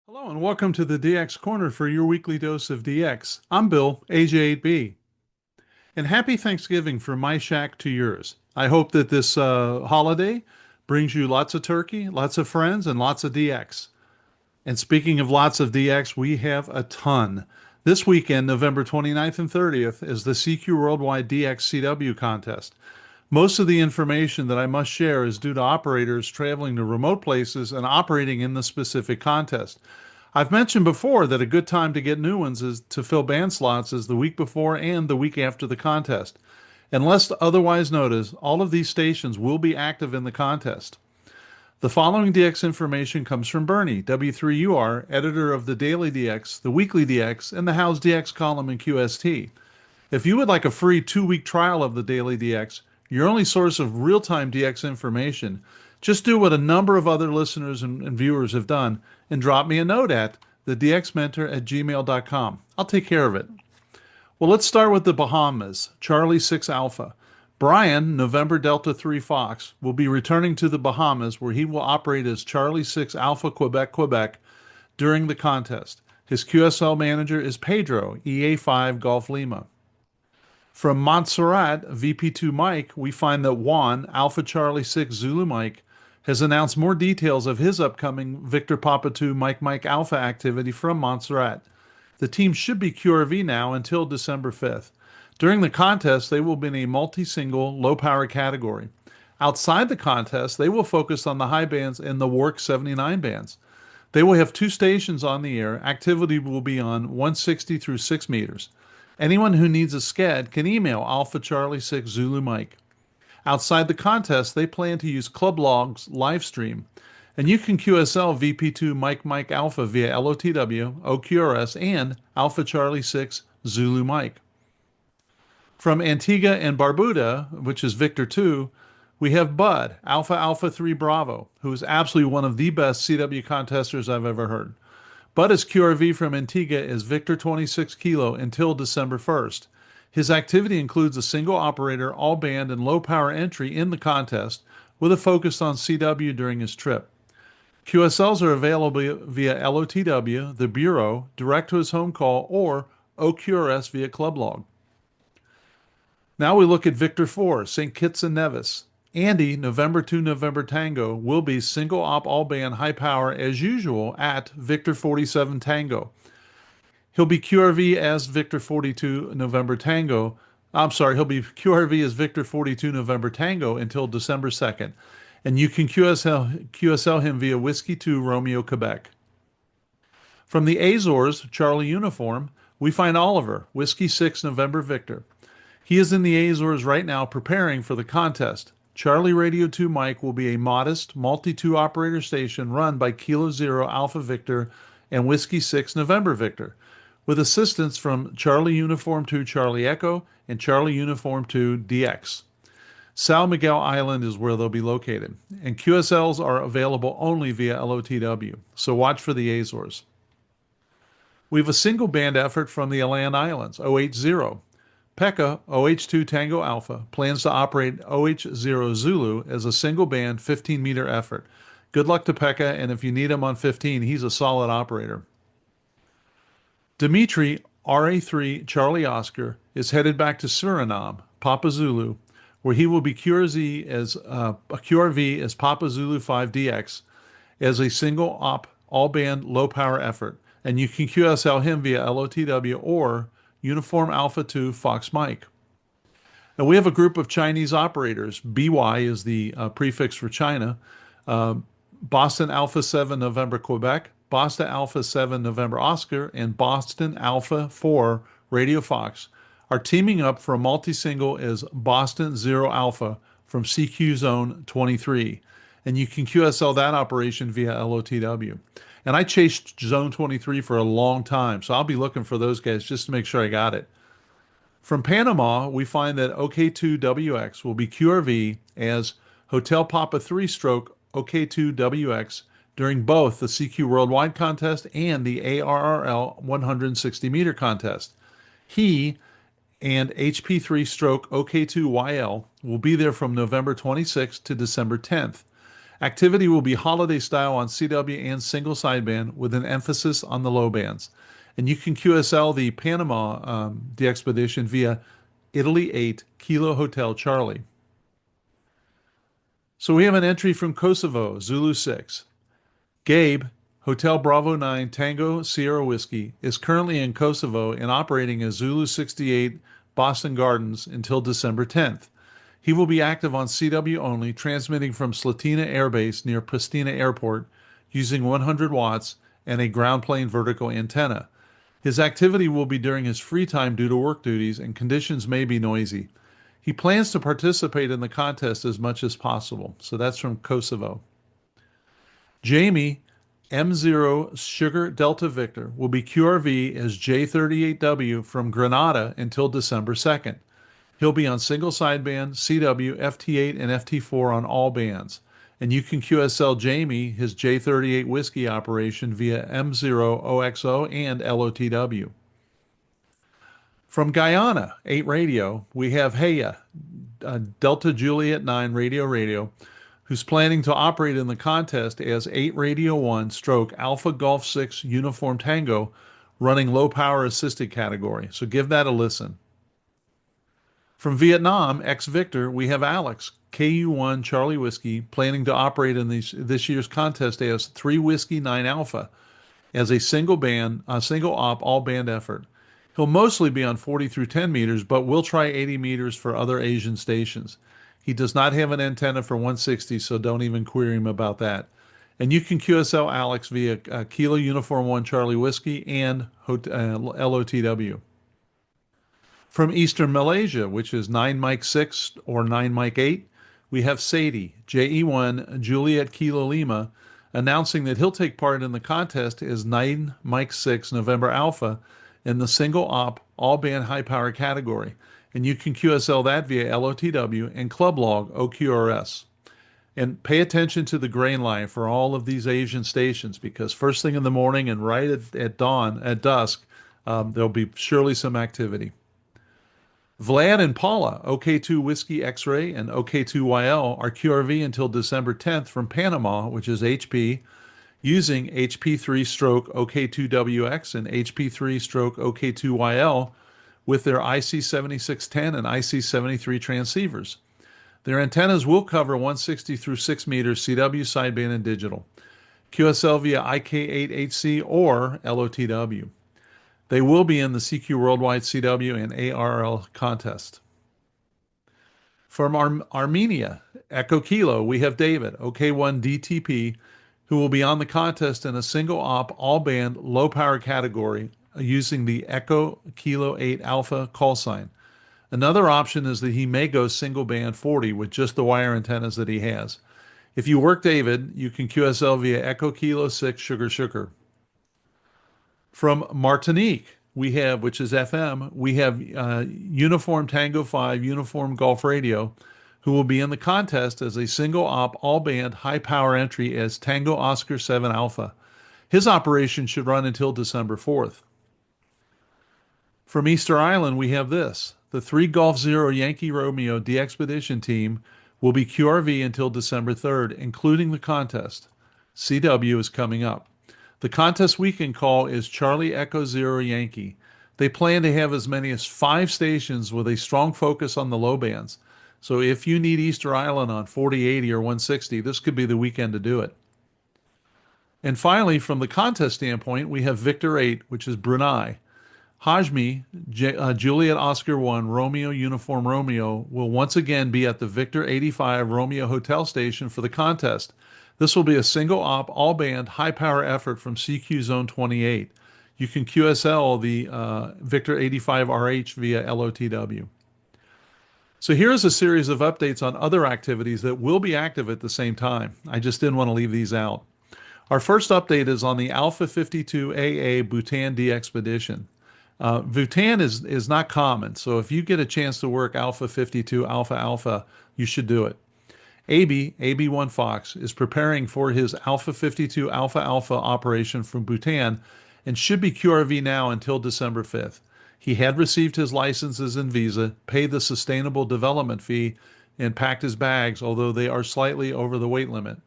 Hello and welcome to the DX Corner for your weekly dose of DX. I'm Bill, AJ8B, and happy Thanksgiving from my shack to yours. I hope that this holiday brings you lots of turkey, lots of friends, and lots of DX. And speaking of lots of DX, we have a ton. This weekend, November 29th and 30th, is the CQ Worldwide DX CW Contest. Most of the information that I must share is due to operators traveling to remote places and operating in the specific contest. I've mentioned before that a good time to get new ones is to fill band slots is the week before and the week after the contest. Unless otherwise noted, all of these stations will be active in the contest. The following DX information comes from Bernie, W3UR, editor of the DailyDX, the WeeklyDX, and the How's DX column in QST. If you would like a free 2-week trial of the DailyDX, your only source of real-time DX information, just do what a number of other listeners and viewers have done and drop me a note at thedxmentor@gmail.com. I'll take care of it. Well, let's start with the Bahamas, Charlie 6 Alpha. Brian, November Delta 3 Fox, will be returning to the Bahamas where he will operate as Charlie 6 Alpha Quebec, Quebec during the contest. His QSL manager is Pedro, EA5 Golf Lima. From Montserrat, VP2 Mike, we find that Juan, Alpha Charlie 6 Zulu Mike, has announced more details of his upcoming Victor Papa 2 Mike Mike Alpha activity from Montserrat. The team should be QRV now until December 5th. During the contest, they will be in a multi-single, low-power category. Outside the contest, they will focus on the high bands and the WARC 79 bands. They will have 2 stations on the air. Activity will be on 160 through 6 meters. Anyone who needs a SCAD can email Alpha Charlie 6 Zulu Mike. Outside the contest, they plan to use Club Log's live stream, and you can QSL VP2 Mike Mike Alpha via LOTW, OQRS, and Alpha Charlie 6 Zulu Mike. From Antigua and Barbuda, which is Victor 2, we have Bud, Alpha Alpha 3 Bravo, who is absolutely one of the best CW contesters I've ever heard. Bud is QRV from Antigua as Victor 26 Kilo until December 1st. His activity includes a single operator, all band, and low power entry in the contest, with a focus on CW during his trip. QSLs are available via LOTW, the Bureau, direct to his home call, or OQRS via Club Log. Now we look at Victor 4, St. Kitts and Nevis. Andy, November 2 November Tango, will be single op all band high power as usual at Victor 47 Tango. He'll be QRV as Victor 42 November Tango. He'll be QRV as Victor 42 November Tango until December 2nd. And you can QSL him via Whiskey 2 Romeo Quebec. From the Azores, Charlie Uniform, we find Oliver, Whiskey 6 November Victor. He is in the Azores right now preparing for the contest. Charlie Radio 2 Mike will be a modest multi-2 operator station run by Kilo Zero Alpha Victor and Whiskey 6 November Victor, with assistance from Charlie Uniform 2 Charlie Echo and Charlie Uniform 2 DX. San Miguel Island is where they'll be located, and QSLs are available only via LOTW, so watch for the Azores. We have a single band effort from the Aland Islands, OH0. Pekka, OH2 Tango Alpha, plans to operate OH0 Zulu as a single band 15-meter effort. Good luck to Pekka, and if you need him on 15, he's a solid operator. Dimitri, RA3 Charlie Oscar, is headed back to Suriname, Papa Zulu, where he will be QRV as Papa Zulu 5 DX as a single op all-band low-power effort, and you can QSL him via LOTW or Uniform Alpha 2 Fox Mike. Now we have a group of Chinese operators. BY is the prefix for China. Boston Alpha 7 November Quebec, Boston Alpha 7 November Oscar, and Boston Alpha 4 Radio Fox are teaming up for a multi-single as Boston 0 Alpha from CQ Zone 23. And you can QSL that operation via LOTW. And I chased Zone 23 for a long time, so I'll be looking for those guys just to make sure I got it. From Panama, we find that OK2WX will be QRV as Hotel Papa 3 stroke OK2WX during both the CQ Worldwide Contest and the ARRL 160-meter contest. He and HP3 stroke OK2YL will be there from November 26th to December 10th. Activity will be holiday style on CW and single sideband with an emphasis on the low bands. And you can QSL the Panama the expedition via Italy 8 Kilo Hotel Charlie. So we have an entry from Kosovo, Zulu 6. Gabe, Hotel Bravo 9 Tango Sierra Whiskey, is currently in Kosovo and operating as Zulu 68 Boston Gardens until December 10th. He will be active on CW only, transmitting from Slatina Air Base near Pristina Airport using 100 watts and a ground plane vertical antenna. His activity will be during his free time due to work duties, and conditions may be noisy. He plans to participate in the contest as much as possible. So that's from Kosovo. Jamie, M0 Sugar Delta Victor, will be QRV as J38W from Grenada until December 2nd. He'll be on single sideband, CW, FT8, and FT4 on all bands. And you can QSL Jamie his J38 Whiskey operation via M0 OXO and LOTW. From Guyana, 8 Radio, we have Heya, Delta Juliet 9 Radio, who's planning to operate in the contest as 8 Radio 1 stroke Alpha Golf 6 Uniform Tango, running low power assisted category. So give that a listen. From Vietnam, ex-Victor, we have Alex, KU1 Charlie Whiskey, planning to operate in this year's contest as 3 Whiskey 9 Alpha as a single op, all band effort. He'll mostly be on 40 through 10 meters, but will try 80 meters for other Asian stations. He does not have an antenna for 160, so don't even query him about that. And you can QSL Alex via Kilo Uniform 1 Charlie Whiskey and LOTW. From Eastern Malaysia, which is 9 Mike 6 or 9 Mike 8, we have Sadie, JE1 Juliet Kilo Lima, announcing that he'll take part in the contest as 9 Mike 6 November Alpha in the single op all band high power category. And you can QSL that via LOTW and Club Log OQRS. And pay attention to the grain line for all of these Asian stations, because first thing in the morning and right at dawn, at dusk, there'll be surely some activity. Vlad and Paula, OK2 Whiskey X-Ray and OK2YL, are QRV until December 10th from Panama, which is HP, using HP3 stroke OK2WX and HP3 stroke OK2YL with their IC7610 and IC73 transceivers. Their antennas will cover 160 through 6 meters CW sideband and digital. QSL via IK8HC or LOTW. They will be in the CQ Worldwide CW and ARL contest. From Armenia, Echo Kilo, we have David, OK1 DTP, who will be on the contest in a single op, all band, low power category using the Echo Kilo 8 Alpha call sign. Another option is that he may go single band 40 with just the wire antennas that he has. If you work David, you can QSL via Echo Kilo 6 Sugar. From Martinique, we have, which is FM, we have Uniform Tango 5 Uniform Golf Radio, who will be in the contest as a single op, all band, high power entry as Tango Oscar 7 Alpha. His operation should run until December 4th. From Easter Island, we have this. The 3 Golf Zero Yankee Romeo D Expedition team will be QRV until December 3rd, including the contest. CW is coming up. The contest weekend call is Charlie Echo Zero Yankee. They plan to have as many as 5 stations with a strong focus on the low bands. So if you need Easter Island on 4080 or 160, this could be the weekend to do it. And finally, from the contest standpoint, we have Victor 8, which is Brunei. Hajmi, Juliet Oscar 1, Romeo Uniform Romeo, will once again be at the Victor 85 Romeo Hotel Station for the contest. This will be a single op, all band, high power effort from CQ Zone 28. You can QSL the Victor 85 RH via LOTW. So here's a series of updates on other activities that will be active at the same time. I just didn't want to leave these out. Our first update is on the Alpha 52 AA Bhutan D Expedition. Bhutan is not common, so if you get a chance to work Alpha 52 Alpha, you should do it. AB1 Fox is preparing for his Alpha 52 Alpha operation from Bhutan and should be QRV now until December 5th. He had received his licenses and visa, paid the sustainable development fee, and packed his bags, although they are slightly over the weight limit.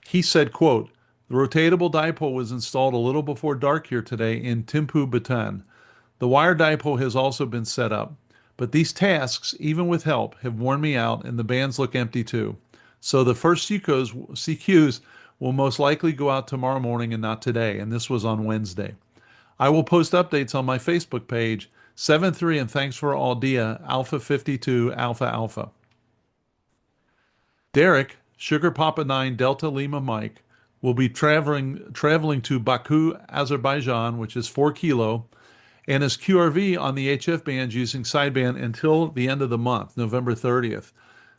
He said, quote, "The rotatable dipole was installed a little before dark here today in Thimphu, Bhutan. The wire dipole has also been set up. But these tasks, even with help, have worn me out and the bands look empty too. So the first CQs will most likely go out tomorrow morning and not today." And this was on Wednesday. "I will post updates on my Facebook page. 7-3 and thanks for all dia, Alpha 52 Alpha Alpha." Derek, Sugar Papa 9 Delta Lima Mike, will be traveling to Baku, Azerbaijan, which is 4 kilo, and is QRV on the HF bands using sideband until the end of the month, November 30th.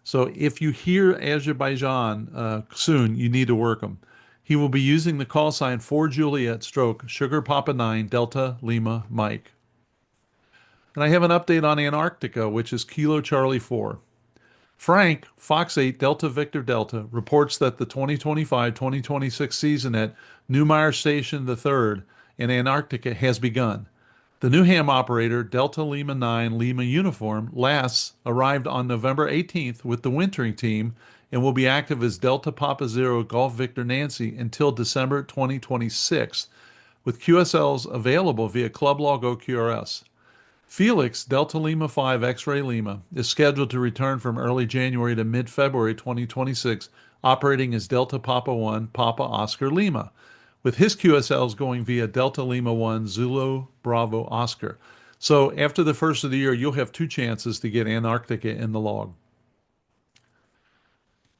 So if you hear Azerbaijan soon, you need to work them. He will be using the call sign 4 Juliet stroke Sugar Papa 9 Delta Lima Mike. And I have an update on Antarctica, which is Kilo Charlie 4. Frank, Fox 8 Delta Victor Delta, reports that the 2025-2026 season at Neumayer Station III in Antarctica has begun. The new ham operator, Delta Lima 9 Lima Uniform, last arrived on November 18th with the wintering team and will be active as Delta Papa 0 Golf Victor Nancy until December 2026, with QSLs available via Club Log OQRS. Felix, Delta Lima 5 X-Ray Lima, is scheduled to return from early January to mid-February 2026, operating as Delta Papa 1 Papa Oscar Lima, with his QSLs going via Delta Lima 1 Zulu Bravo Oscar. So after the first of the year, you'll have 2 chances to get Antarctica in the log.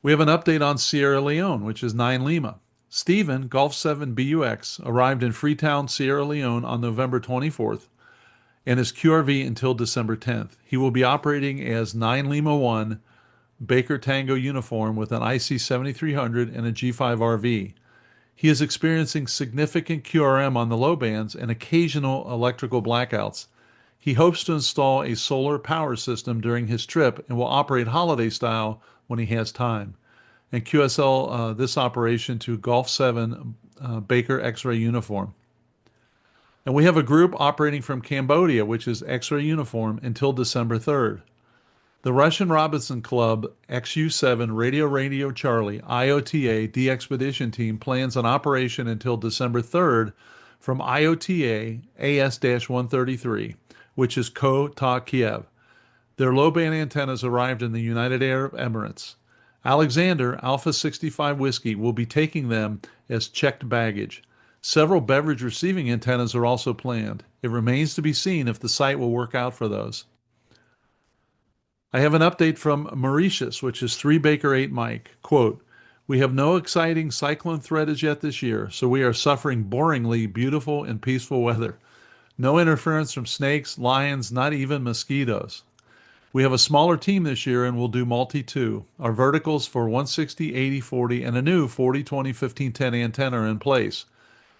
We have an update on Sierra Leone, which is 9 Lima. Stephen, Golf 7 BUX, arrived in Freetown, Sierra Leone on November 24th and is QRV until December 10th. He will be operating as 9 Lima 1 Baker Tango uniform with an IC 7300 and a G5 RV. He is experiencing significant QRM on the low bands and occasional electrical blackouts. He hopes to install a solar power system during his trip and will operate holiday style when he has time. And QSL this operation to Golf 7 Baker X-Ray uniform. And we have a group operating from Cambodia, which is X-Ray uniform, until December 3rd. The Russian Robinson Club XU7 Radio Charlie IOTA DXpedition team plans an operation until December 3rd from IOTA AS-133, which is Ko-Ta Kiev. Their low-band antennas arrived in the United Arab Emirates. Alexander, Alpha 65 Whiskey, will be taking them as checked baggage. Several beverage receiving antennas are also planned. It remains to be seen if the site will work out for those. I have an update from Mauritius, which is 3 Baker 8 Mike. Quote, "We have no exciting cyclone threat as yet this year, so we are suffering boringly beautiful and peaceful weather. No interference from snakes, lions, not even mosquitoes. We have a smaller team this year and we'll do multi-2. Our verticals for 160, 80, 40, and a new 40, 20, 15, 10 antenna are in place.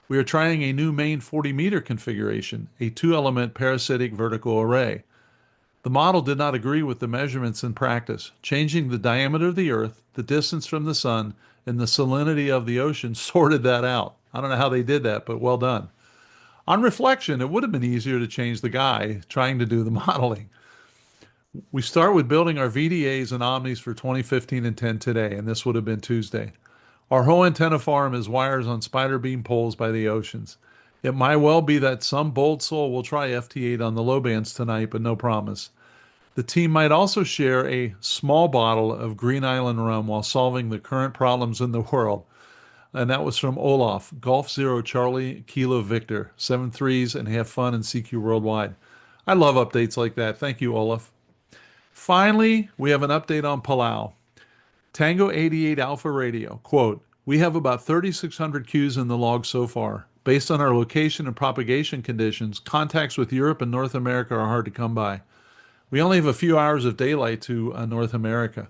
We are trying a new main 40-meter configuration, a 2-element parasitic vertical array. The model did not agree with the measurements in practice. Changing the diameter of the Earth, the distance from the sun, and the salinity of the ocean sorted that out. I don't know how they did that, but well done. On reflection, it would have been easier to change the guy trying to do the modeling. We start with building our VDAs and Omnis for 2015 and 10 today, and this would have been Tuesday. Our whole antenna farm is wires on spider beam poles by the oceans. It might well be that some bold soul will try FT8 on the low bands tonight, but no promise. The team might also share a small bottle of Green Island rum while solving the current problems in the world. And that was from Olaf, Golf 0 Charlie Kilo Victor, 7 threes, and have fun in CQ Worldwide. I love updates like that. Thank you, Olaf. Finally, we have an update on Palau. Tango 88 Alpha Radio, quote, "We have about 3,600 Qs in the log so far. Based on our location and propagation conditions, contacts with Europe and North America are hard to come by. We only have a few hours of daylight to North America.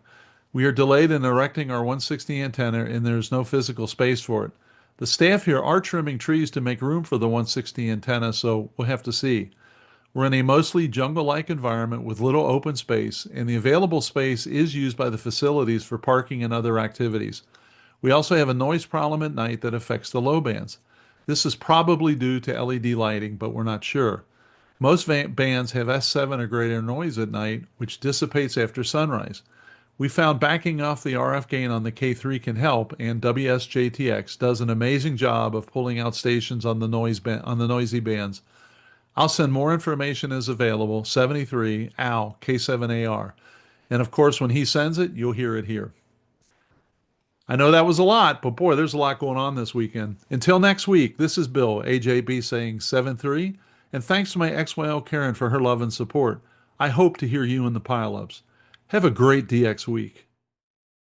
We are delayed in erecting our 160 antenna and there is no physical space for it. The staff here are trimming trees to make room for the 160 antenna, so we'll have to see. We're in a mostly jungle-like environment with little open space, and the available space is used by the facilities for parking and other activities. We also have a noise problem at night that affects the low bands. This is probably due to LED lighting, but we're not sure. Most bands have S7 or greater noise at night, which dissipates after sunrise. We found backing off the RF gain on the K3 can help, and WSJTX does an amazing job of pulling out stations on the noisy bands. I'll send more information as available. 73 AL K7AR. And of course, when he sends it, you'll hear it here. I know that was a lot, but boy, there's a lot going on this weekend. Until next week, this is Bill, AJB, saying 7-3, and thanks to my XYL Karen for her love and support. I hope to hear you in the pileups. Have a great DX week.